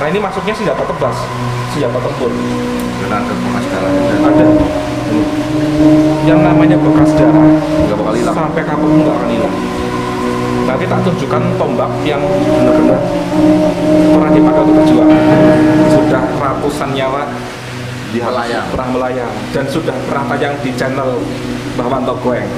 Karena ini masuknya senjata tebas, senjata tempur. Dan ada bekas darahnya. Ada. Yang namanya bekas darah Nggak bakal hilang. sampai kapanpun nggak akan hilang. Nanti tak tunjukkan tombak yang benar-benar pernah dipakai untuk berjuang. Sudah ratusan nyawa pernah melayang dan sudah pernah tayang di channel Bawanto Goeng.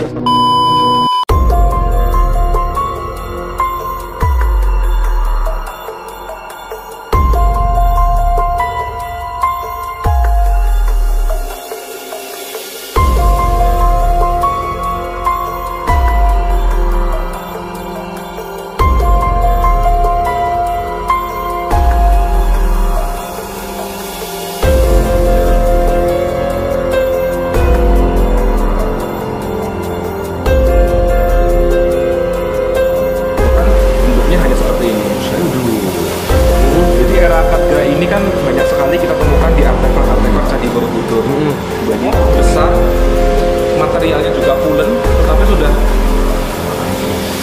Ini kan banyak sekali kita temukan di artefak-artefak Candi Borobudur. Banyak besar, materialnya juga pulen, tetapi sudah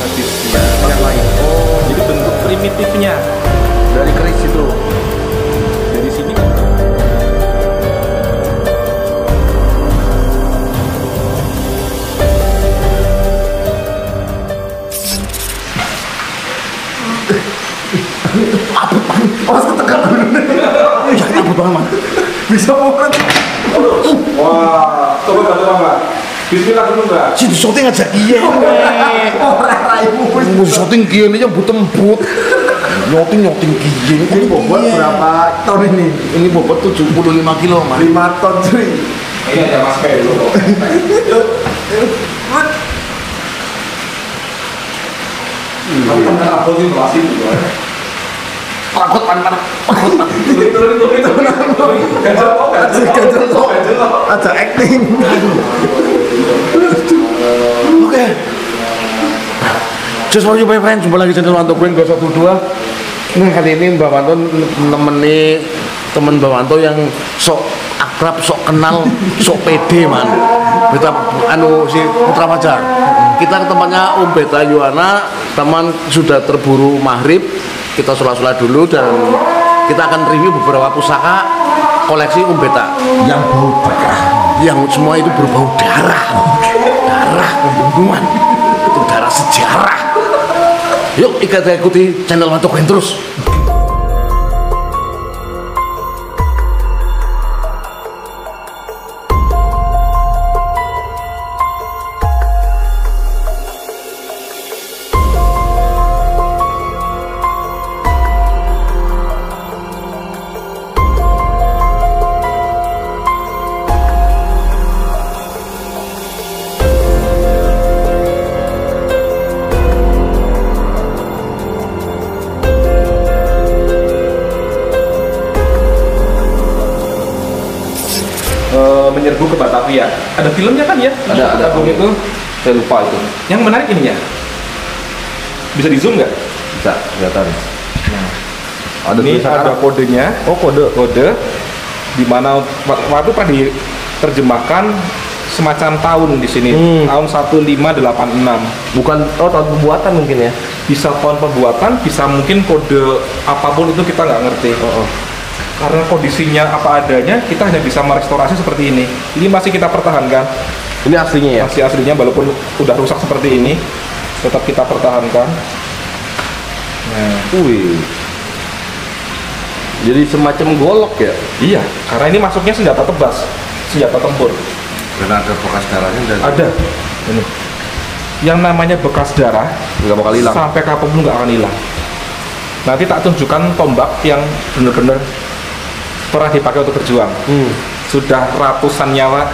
habis yang lain. Jadi bentuk primitifnya Dari keris itu. dari sini. Pas ketekan dulu nih. Ya abot banget. Bisa banget. Wah, coba bantu Mbak. Bismillah dulu Mbak. Sini syuting aja iya. Orang raimu mau syuting gini aja but-but. Nyoting gini. Ini bobot berapa ton ini? Ini bobot 75 kilo, Mas. 5 ton, cuy. Ini ada Mas P dulu. Kamu kan apa sih masih gitu? Takut panas. Itu. Ganjel. Ada acting. Oke. Just for you my friend, jumpa lagi channel Wanto Goeng 212. Nah kali ini Mbak Wanto nemeni temen Mbak Wanto yang sok akrab, sok kenal, sok pede man. Kita si Putra Fajar. Kita ke tempatnya Om Beta Yuwana. Teman sudah terburu maghrib. Kita sholat dulu dan kita akan review beberapa pusaka koleksi Om Beta yang bau darah, yang semua itu berbau darah, pembunuhan, itu darah sejarah. Yuk kita ikuti channel Wanto Goeng terus. Menyerbu ke Batavia. Ada filmnya kan ya? Ada itu. Saya lupa itu. Yang menarik ininya. Bisa di zoom nggak? Bisa kelihatan. Nah, Ada ini tulisan ada Arab. kodenya. Oh kode. Di mana waktu pernah diterjemahkan semacam tahun di sini. Tahun 1586. Bukan tahun pembuatan mungkin ya. Bisa tahun pembuatan, bisa mungkin kode apapun itu kita nggak ngerti. Karena kondisinya apa adanya, kita hanya bisa merestorasi seperti ini. Ini masih kita pertahankan. Ini aslinya ya. Masih aslinya walaupun udah rusak seperti ini, tetap kita pertahankan. Nah, Wih. Jadi semacam golok ya. iya, karena ini masuknya senjata tebas, senjata tempur. Dan ada bekas darahnya dan Ada. Ini. Yang namanya bekas darah nggak bakal hilang. sampai kapanpun nggak akan hilang. Nanti tak tunjukkan tombak yang benar-benar pernah dipakai untuk berjuang. Sudah ratusan nyawa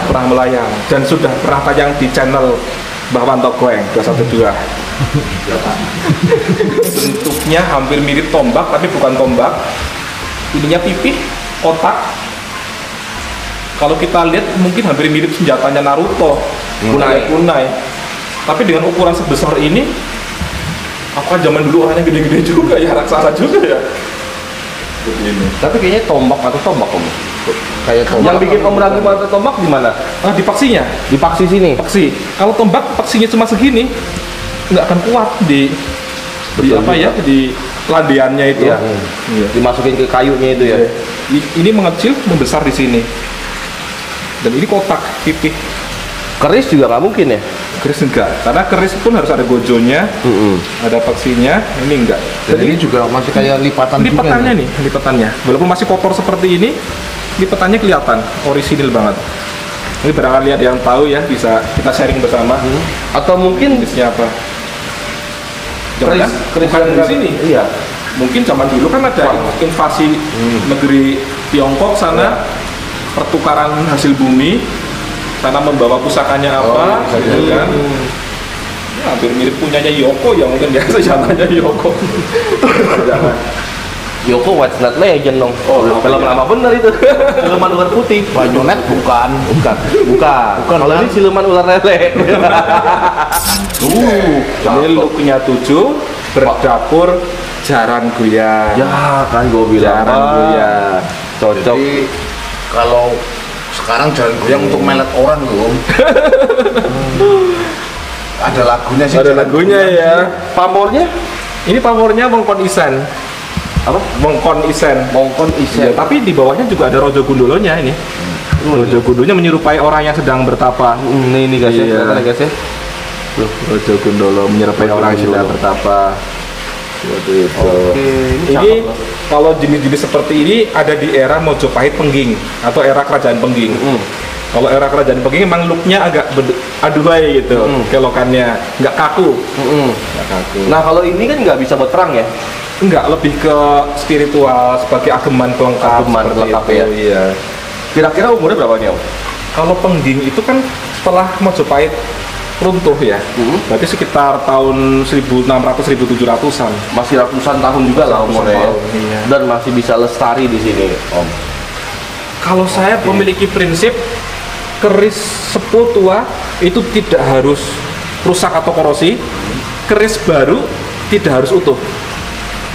pernah melayang dan sudah pernah tayang di channel Bawanto Goeng 212. Bentuknya hampir mirip tombak tapi bukan tombak. Ininya pipih, kotak. Kalau kita lihat mungkin hampir mirip senjatanya Naruto, kunai. Tapi dengan ukuran sebesar ini, apa zaman dulu orangnya gede-gede juga ya, raksasa juga ya. Begini. Tapi kayaknya tombak atau tombak Om. Kayak tombak. Yang bikin Om ragu atau tombak di mana? Di paksinya. Di paksi sini. Paksi. Kalau tombak paksinya cuma segini, nggak akan kuat di Betul apa juga. ya di landiannya itu. Iya. Iya. Dimasukin ke kayunya itu ya. Ini mengecil, membesar di sini. Dan ini kotak pipih. Keris juga nggak mungkin ya? Keris enggak, karena keris pun harus ada gojonya, ada paksinya. Ini enggak. Dan ini juga masih kayak lipatan juga Lipatannya nih, lipatannya. Walaupun masih kotor seperti ini, lipatannya kelihatan orisinil banget. Ini barangkali ada yang tahu ya, bisa kita sharing bersama. Atau mungkin Kerisnya apa? keris Bukan yang di sini. Iya. Mungkin zaman dulu kan ada invasi negeri Tiongkok sana, pertukaran hasil bumi, sana membawa pusakanya apa, gitu kan. Ya, hampir mirip punyanya Yoko ya, mungkin ya senjatanya Yoko. Jangan. Yoko What's Not Legend dong. Oh, film iya. lama bener itu. Siluman ular putih. Bayonet bukan. Bukan. Kalau kan? ini siluman ular lele. Ini looknya 7, berdapur jaran guyan. Ya kan gue bilang. Jaran guyan. Cocok. Jadi kalau sekarang jalan goyang untuk melet orang loh. Ada lagunya sih. Ada jalan lagunya goyang. ya. Pamornya Ini pamornya Mongkon Isen. apa? Mongkon Isen. Mongkon Ya, isen. tapi di bawahnya juga ada Rojo Gundolonya ini. Rojo Gundolonya menyerupai orang yang sedang bertapa. Ini guys ya, Iya. kelihatan ya guys ya. Loh, Rojo Gundolo menyerupai Rojo orang yang sedang Gundolo. bertapa. Seperti itu. Oke, Ini cakep loh. kalau jenis-jenis seperti ini ada di era Mojopahit Pengging atau era Kerajaan Pengging. Kalau era Kerajaan Pengging memang looknya agak aduhai gitu, kelokannya nggak kaku. Nggak kaku. Nah kalau ini kan nggak bisa buat perang ya. Enggak, lebih ke spiritual sebagai ageman pelengkap. Ageman seperti pelengkap itu, ya. Iya. Kira-kira umurnya berapa nih Om? Kalau Pengging itu kan setelah Mojopahit runtuh ya. Berarti sekitar tahun 1600-1700-an. Masih ratusan tahun juga lah umurnya ya. tahun, iya. Dan masih bisa lestari di sini Om. Kalau saya memiliki prinsip keris sepuh tua itu tidak harus rusak atau korosi. Keris baru tidak harus utuh.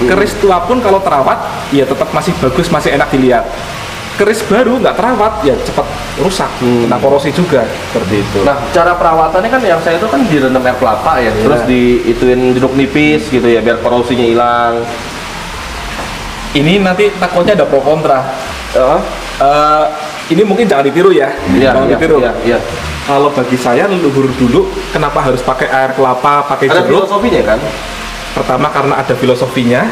Keris tua pun kalau terawat ya tetap masih bagus, masih enak dilihat. Keris baru nggak terawat ya cepat rusak, kena korosi juga seperti itu. Nah cara perawatannya kan yang saya itu kan direndam air kelapa ya, terus diituin jeruk nipis gitu ya biar korosinya hilang. Ini nanti takutnya ada pro kontra. Ini mungkin jangan ditiru ya. Jangan ditiru. Iya. Kalau bagi saya leluhur dulu kenapa harus pakai air kelapa, pakai Ada jeruk? filosofinya kan? Pertama karena ada filosofinya,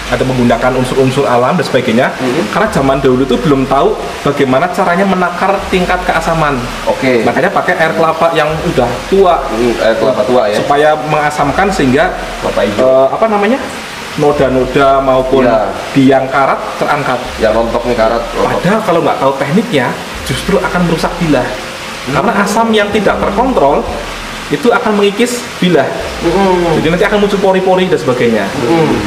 ada menggunakan unsur-unsur alam dan sebagainya. Karena zaman dahulu itu belum tahu bagaimana caranya menakar tingkat keasaman. Oke. Makanya pakai air kelapa yang udah tua Air kelapa tua ya. supaya mengasamkan sehingga Kelapa hijau. apa namanya noda-noda maupun Iya. biang karat terangkat. Yang rontok nih karat. Rontok. Padahal kalau nggak tahu tekniknya justru akan merusak bilah. Karena asam yang tidak terkontrol itu akan mengikis bilah. Jadi nanti akan muncul pori-pori dan sebagainya.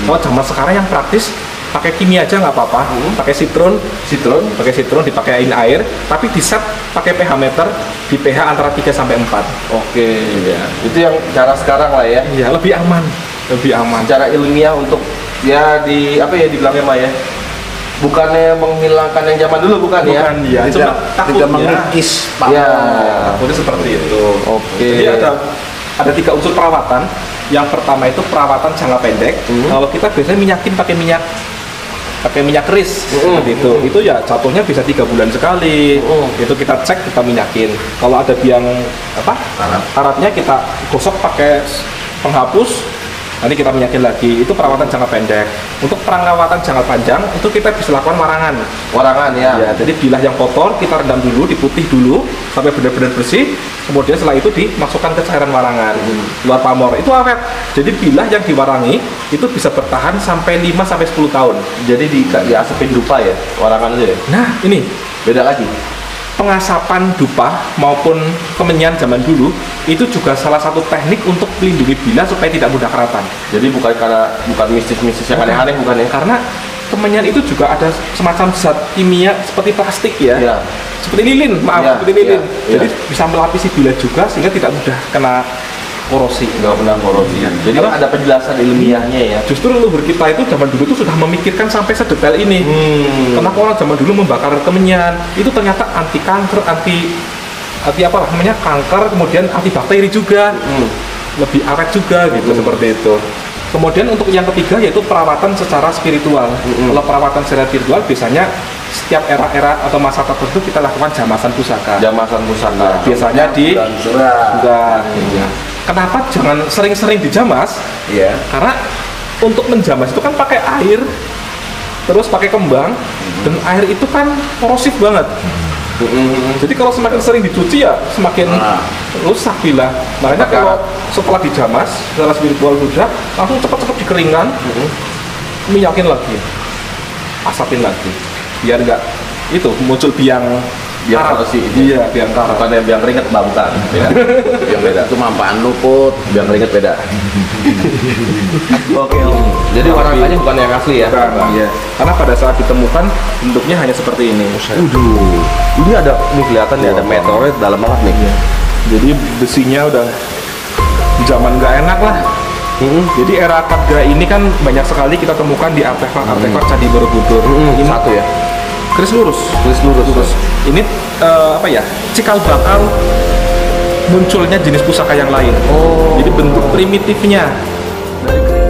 Kalau zaman sekarang yang praktis pakai kimia aja nggak apa-apa. Pakai citron dipakein air, tapi di set pakai pH meter di pH antara 3 sampai 4. Oke. Itu yang cara sekarang lah ya. Iya, lebih aman. Lebih aman. Cara ilmiah untuk ya di apa ya dibilangnya Mah ya. Bukannya menghilangkan yang zaman dulu bukan ya? Bukan ya, cuma tidak takutnya mengikis Ya. takutnya seperti itu. Oke. Jadi ada 3 unsur perawatan. Yang pertama itu perawatan jangka pendek. Kalau kita biasanya minyakin pakai minyak keris seperti itu ya jatuhnya bisa 3 bulan sekali. Itu kita cek, kita minyakin. Kalau ada biang karatnya kita gosok pakai penghapus. Nanti kita minyakin lagi. Itu perawatan jangka pendek. Untuk perawatan jangka panjang itu kita bisa lakukan warangan. Warangan ya. Ya, jadi bilah yang kotor kita rendam dulu, diputih dulu sampai benar-benar bersih. Kemudian setelah itu dimasukkan ke cairan warangan, keluar pamor. Itu awet. Jadi bilah yang diwarangi itu bisa bertahan sampai 5 sampai 10 tahun. Jadi diasepin dupa ya, warangan aja ya. Nah, ini Beda lagi. pengasapan dupa maupun kemenyan zaman dulu itu juga salah satu teknik untuk melindungi bilah supaya tidak mudah keratan. Jadi bukan mistis-mistis yang aneh-aneh bukan ya? Karena kemenyan itu juga ada semacam zat kimia seperti plastik ya. Iya. Seperti lilin, maaf, Iya, seperti lilin. iya, Jadi iya. bisa melapisi bilah juga sehingga tidak mudah kena korosi. Nggak benar korosi. Jadi Karena- ada penjelasan ilmiahnya ya. Justru leluhur kita itu zaman dulu itu sudah memikirkan sampai sedetail ini. Kenapa orang zaman dulu membakar kemenyan? Itu ternyata anti kanker, anti apa namanya kanker, kemudian anti bakteri juga. Lebih awet juga gitu seperti itu. Kemudian untuk yang ketiga yaitu perawatan secara spiritual. Kalau perawatan secara spiritual biasanya setiap era-era atau masa tertentu kita lakukan jamasan pusaka. Jamasan pusaka. Biasanya di Surat. Kenapa jangan sering-sering dijamas? Iya. Karena untuk menjamas itu kan pakai air, terus pakai kembang, dan air itu kan korosif banget. Jadi kalau semakin sering dicuci ya semakin rusak bila. Makanya kalau setelah dijamas secara spiritual sudah langsung cepat-cepat dikeringkan, minyakin lagi, asapin lagi, biar enggak itu muncul biang Biang karat. sih. Iya, biang karat. Bukan yang biang keringet, bukan. Beda. Yang beda. Itu mampaan luput. Biang keringet beda. Oke. Jadi warakanya bukan yang asli ya? Bukan, iya. Karena pada saat ditemukan bentuknya hanya seperti ini. Ini ada, nih kelihatan nih ada meteorit dalam banget nih. Jadi besinya udah zaman nggak enak lah. Jadi era Kadga ini kan banyak sekali kita temukan di artefak Candi Borobudur. Ini Satu ya? keris lurus. Ini apa ya? Cikal bakal munculnya jenis pusaka yang lain. Jadi bentuk primitifnya dari